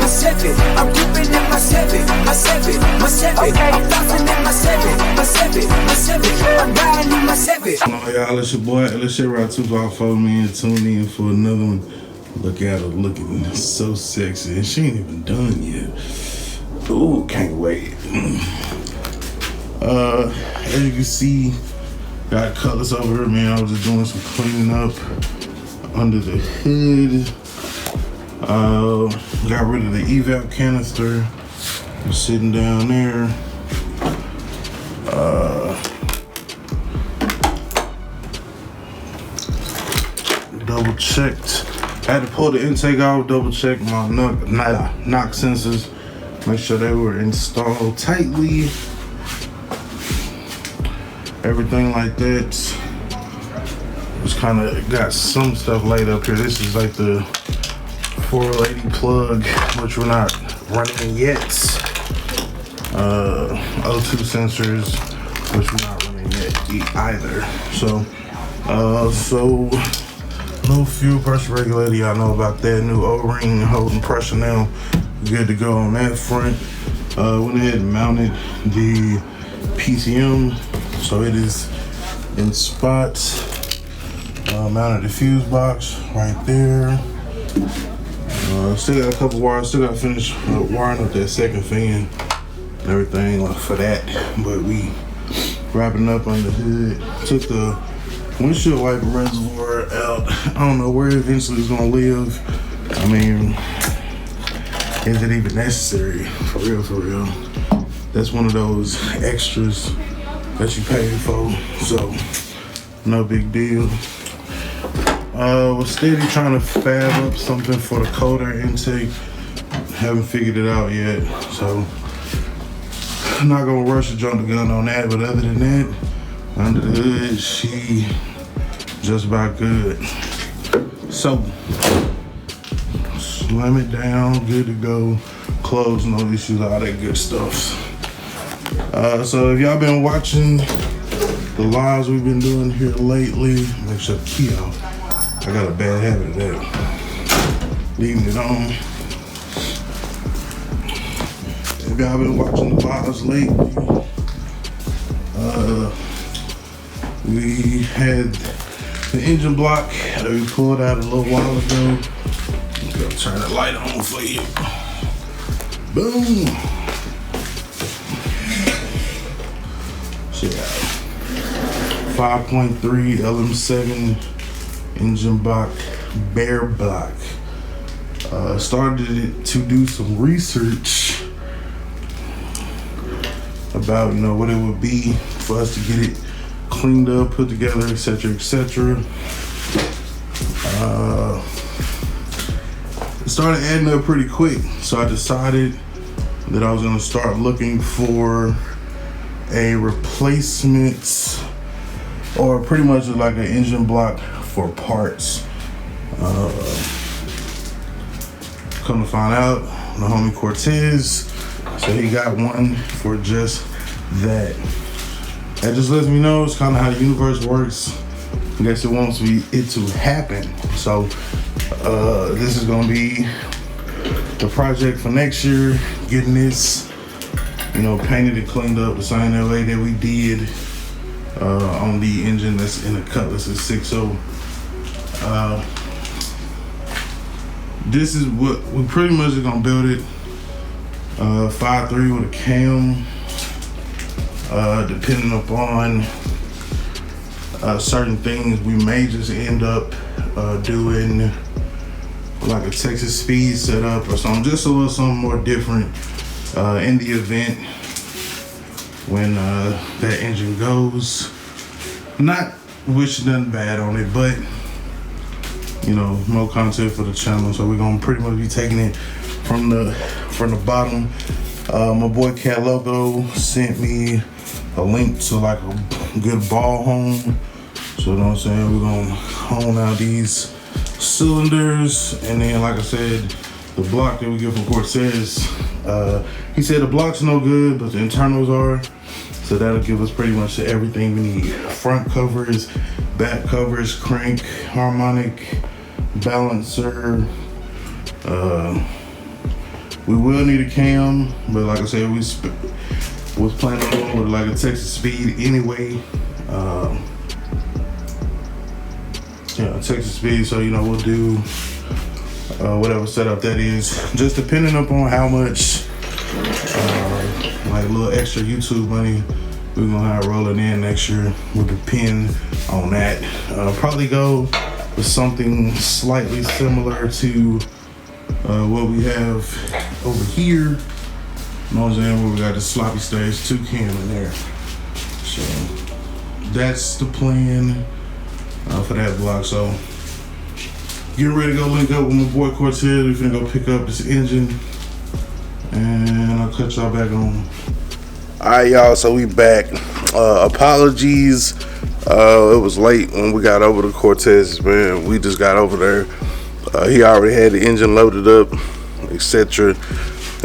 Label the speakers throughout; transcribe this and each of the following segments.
Speaker 1: my 7. I'm ripping in my 7, my 7, my 7. I'm flossing in my 7, my 7, my 7. I'm riding in my 7.
Speaker 2: Oh, y'all, it's your boy LSCR254. Man, tune in for another one. Look at her looking so sexy, and she ain't even done yet. Ooh, can't wait. As you can see, got colors over here, man. I was just doing some cleaning up under the hood. Got rid of the eval canister. Just sitting down there. Double checked. Had to pull the intake out, double check my knock sensors, make sure they were installed tightly. Everything like that. Just kind of got some stuff laid up here. This is like the 480 plug, which we're not running yet. O2 sensors, which we're not running yet either. So no fuel pressure regulator, y'all know about that. New O-ring holding pressure now. Good to go on that front. Went ahead and mounted the PTM, so it is in spots. Mounted the fuse box right there. Still got a couple wires. Still got to finish wiring up that second fan and everything for that. But we wrapping up on the hood. Took the windshield wiper reservoir out. I don't know where eventually it's gonna live. I mean, is it even necessary? For real, for real. That's one of those extras that you pay for, so no big deal. We're steady trying to fab up something for the coder intake. Haven't figured it out yet, so I'm not gonna rush to jump the gun on that, but other than that, under the hood, she just about good. So, slam it down, good to go. Close, no issues, all that good stuff. So if y'all been watching the lives we've been doing here lately, make sure the key off. I got a bad habit of that. Leaving it on. If y'all been watching the lives lately, we had the engine block that we pulled out a little while ago. I'm gonna turn the light on for you. Boom. Check out 5.3 LM7 engine block, bare block. Started to do some research about, you know, what it would be for us to get it cleaned up, put together, etc., etc. It started adding up pretty quick, so I decided that I was gonna start looking for a replacement, or pretty much like an engine block for parts. Come to find out, the homie Cortez, so he got one for just that. That just lets me know it's kind of how the universe works. I guess it wants it to happen. So this is gonna be the project for next year. Getting this, you know, painted and cleaned up the same way that we did on the engine that's in the Cutlass at 6.0. This is what we pretty much are gonna build it. 5.3 with a cam. Depending upon certain things, we may just end up doing like a Texas speed setup or something, just a little something more different in the event when that engine goes. Not wishing nothing bad on it, but you know, more content for the channel. So we're gonna pretty much be taking it from the bottom. My boy Cat Logo sent me a link to like a good ball hone. So you know what I'm saying, we're gonna hone out these cylinders, and then like I said, the block that we get from Cortez, he said the block's no good, but the internals are. So that'll give us pretty much everything we need. Front covers, back covers, crank, harmonic, balancer, We will need a cam, but like I said, we was planning on going with like a Texas Speed anyway. Yeah, Texas Speed. So you know we'll do whatever setup that is, just depending upon how much like a little extra YouTube money we're gonna have rolling in next year. Will depend on that. Probably go with something slightly similar to what we have over here. You know what I'm saying? Where we got the sloppy stage 2 cam in there. So that's the plan for that block. So getting ready to go link up with my boy Cortez. We're finna go pick up this engine, and I'll cut y'all back on. All right, y'all. So we back. Apologies. It was late when we got over to Cortez, man. We just got over there. He already had the engine loaded up, etc.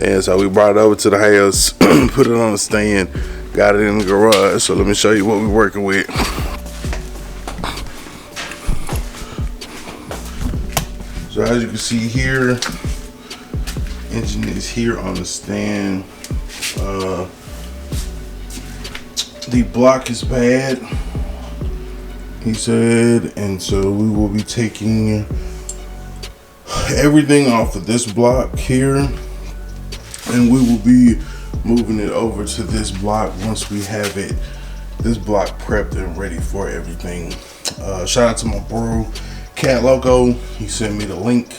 Speaker 2: And so we brought it over to the house, put it on the stand, got it in the garage. So let me show you what we're working with. So as you can see here, engine is here on the stand. The block is bad, he said, and so we will be taking everything off of this block here, and we will be moving it over to this block once we have this block prepped and ready for everything. Shout out to my bro Cat Loco. He sent me the link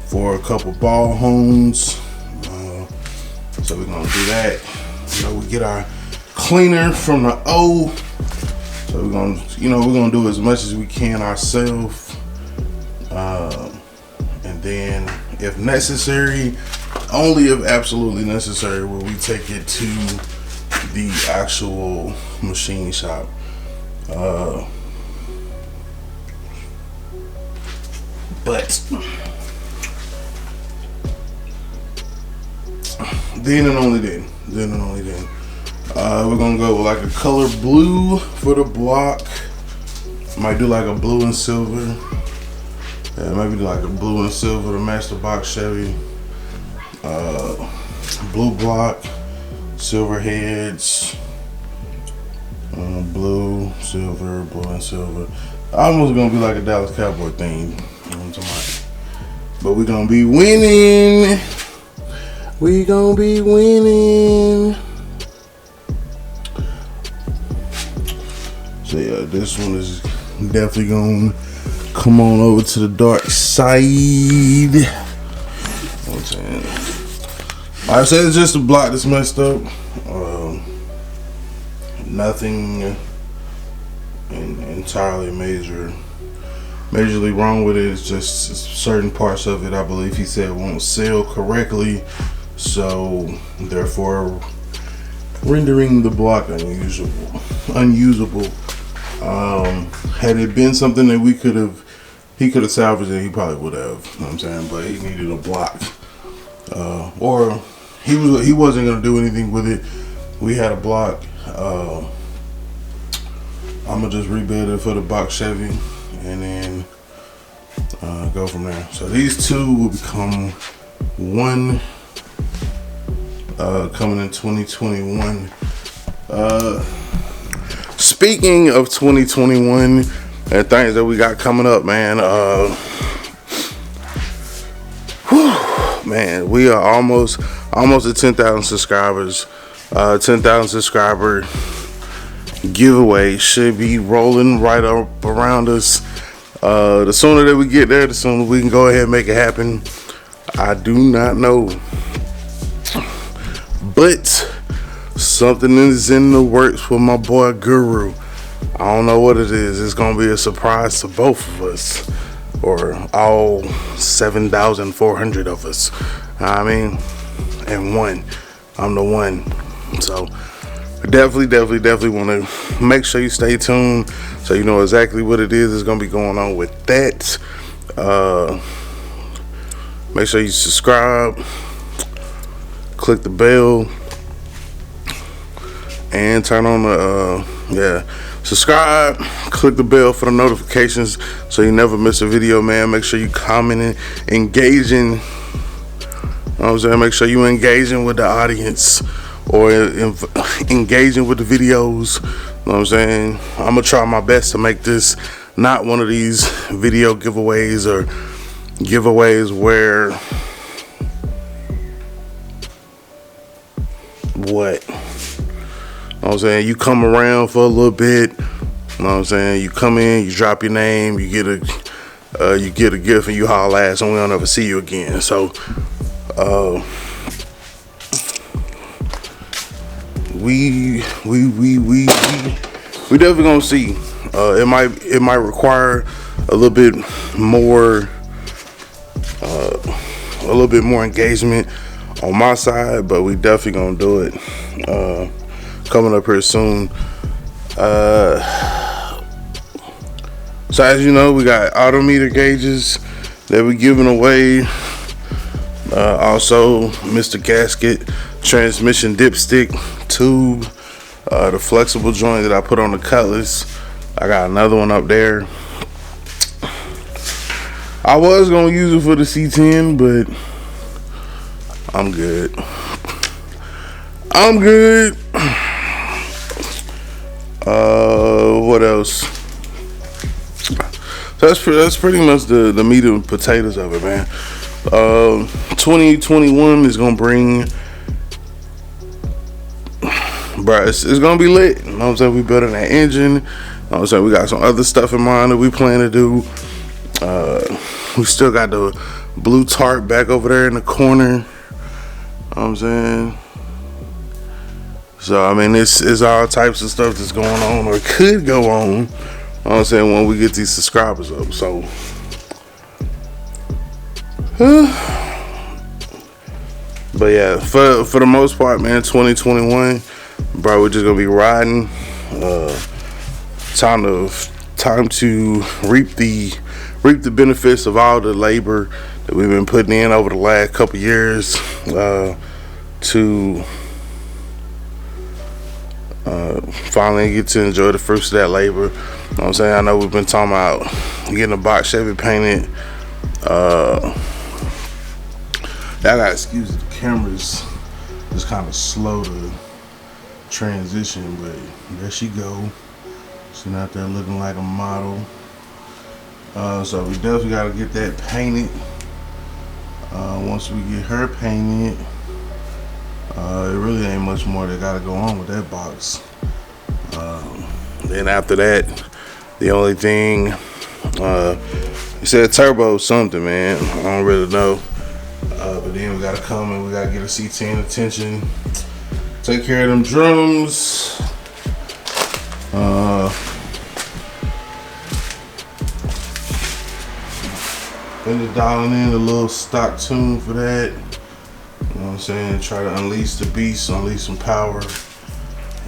Speaker 2: for a couple ball hones, so we're gonna do that. You know, we get our cleaner from the O, so we're gonna do as much as we can ourselves, and then if necessary, only if absolutely necessary, will we take it to the actual machine shop. But then and only then. We're gonna go with like a color blue for the block. Might do like a blue and silver. Yeah, maybe like a blue and silver to match the box Chevy. Blue block, silver heads, blue, silver, blue and silver. Almost gonna be like a Dallas Cowboy thing. You know what I'm talking about? But we're gonna be winning. We gonna be winning. So yeah, this one is definitely gonna come on over to the dark side. You know what I'm saying? Like I said, it's just a block that's messed up. Nothing entirely majorly wrong with it. It's just certain parts of it, I believe he said, won't sell correctly, so therefore rendering the block unusable. Had it been something that he could have salvaged it, he probably would have. You know what I'm saying? But he needed a block, or he wasn't gonna do anything with it. We had a block. I'm gonna just rebuild it for the box Chevy, and then go from there. So these two will become one, coming in 2021. Speaking of 2021 and things that we got coming up, man, man, we are almost at 10,000 subscribers. 10,000 subscriber giveaway should be rolling right up around us. The sooner that we get there, the sooner we can go ahead and make it happen. I do not know, but something is in the works for my boy Guru. I don't know what it is. It's gonna be a surprise to both of us, or all 7,400 of us. I mean, and one. I'm the one. So definitely want to make sure you stay tuned so you know exactly what it is that's gonna be going on with that. Make sure you subscribe, click the bell, and turn on the subscribe, click the bell for the notifications so you never miss a video, man. Make sure you commenting, engaging. know what I'm saying? Make sure you engaging with the audience or engaging with the videos. You know what I'm saying? I'm gonna try my best to make this not one of these video giveaways or giveaways where what? You know what I'm saying? You come around for a little bit. You know what I'm saying? You come in, you drop your name, you get a gift, and you haul ass, and we don't ever see you again. So, we definitely gonna see. It might require a little bit more engagement on my side, but we definitely gonna do it. Coming up here soon. So as you know, we got odometer gauges that we're giving away. Also, Mr. Gasket transmission dipstick tube, the flexible joint that I put on the Cutlass. I got another one up there. I was gonna use it for the C10, but I'm good. What else? So that's pretty much the meat and potatoes of it, man. 2021 is gonna bring, bro. It's gonna be lit. You know what I'm saying? We building that engine. You know what I'm saying? We got some other stuff in mind that we plan to do. We still got the blue tarp back over there in the corner. You know what I'm saying? So I mean, it's all types of stuff that's going on or could go on. You know what I'm saying, when we get these subscribers up. So but yeah, for the most part, man, 2021, bro, we're just gonna be riding. Time to reap the benefits of all the labor that we've been putting in over the last couple years, to finally get to enjoy the fruits of that labor. You know what I'm saying? I know we've been talking about getting a box Chevy painted. Y'all gotta excuse the cameras, just kind of slow to transition, but there she go. She's out there looking like a model. So we definitely gotta get that painted. Once we get her painted, it really ain't much more that gotta go on with that box. Then after that, the only thing, he said turbo something, man. I don't really know. But then we gotta come and we gotta get a C10 attention. Take care of them drums. Then dialing in a little stock tune for that. You know what I'm saying? Try to unleash the beast, unleash some power.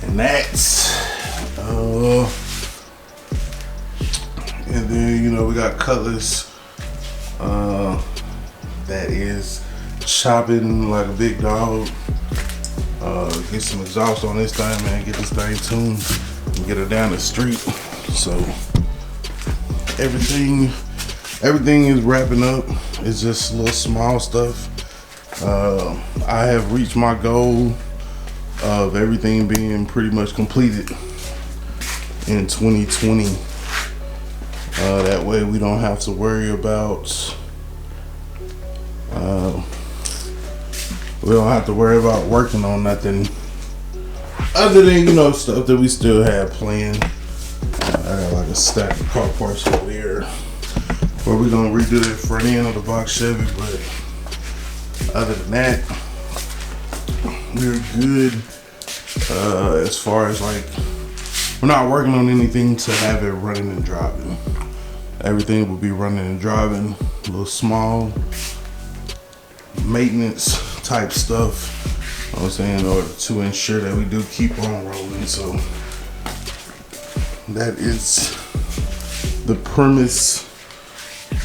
Speaker 2: And that's and then, you know, we got Cutlass that is chopping like a big dog. Get some exhaust on this thing, man. Get this thing tuned and get her down the street. So everything is wrapping up. It's just little small stuff. I have reached my goal of everything being pretty much completed in 2020. That way we don't have to worry about working on nothing other than, you know, stuff that we still have planned. I got like a stack of car parts over here where we're gonna redo the front end of the box Chevy, but other than that, we're good. As far as like, we're not working on anything to have it running and driving. Everything will be running and driving, a little small maintenance type stuff. You know what I'm saying, in order to ensure that we do keep on rolling. So that is the premise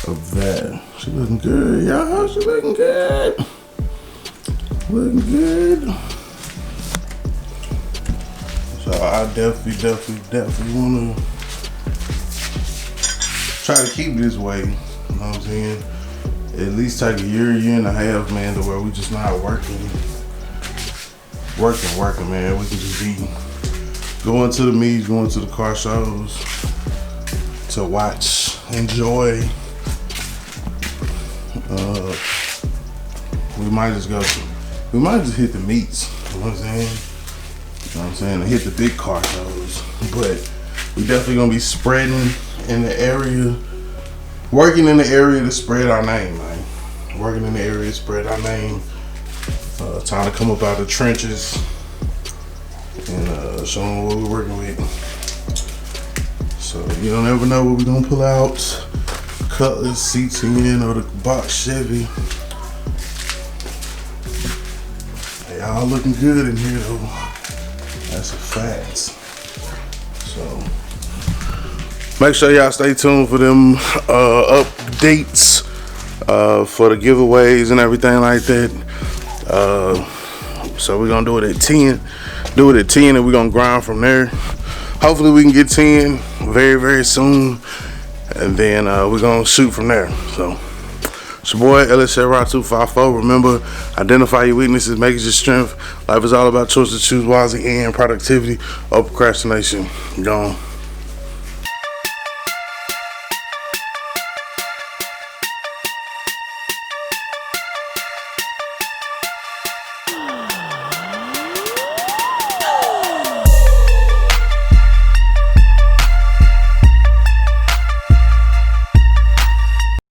Speaker 2: of that. She looking good, y'all. She looking good. Looking good. So I definitely wanna try to keep this way. You know what I'm saying? at least take a year and a half, man, to where we just not working, man. We can just be going to the meets, going to the car shows to watch, enjoy. We might just hit the meets, you know what I'm saying? You know what I'm saying? And hit the big car shows. But we definitely gonna be spreading in the area, working in the area to spread our name, man. Working in the area to spread our name. Trying to come up out of the trenches and show them what we're working with. So you don't ever know what we're gonna pull out. Cutlass, C10, or the box Chevy. They all looking good in here though. That's a fact. So make sure y'all stay tuned for them updates for the giveaways and everything like that. So we're gonna do it at 10. Do it at 10 and we're gonna grind from there. Hopefully we can get 10 very, very soon. And then we're gonna shoot from there. So it's your boy LSCR254. Remember, identify your weaknesses, make it your strength. Life is all about choices, choose wisely, and productivity or procrastination. Gone.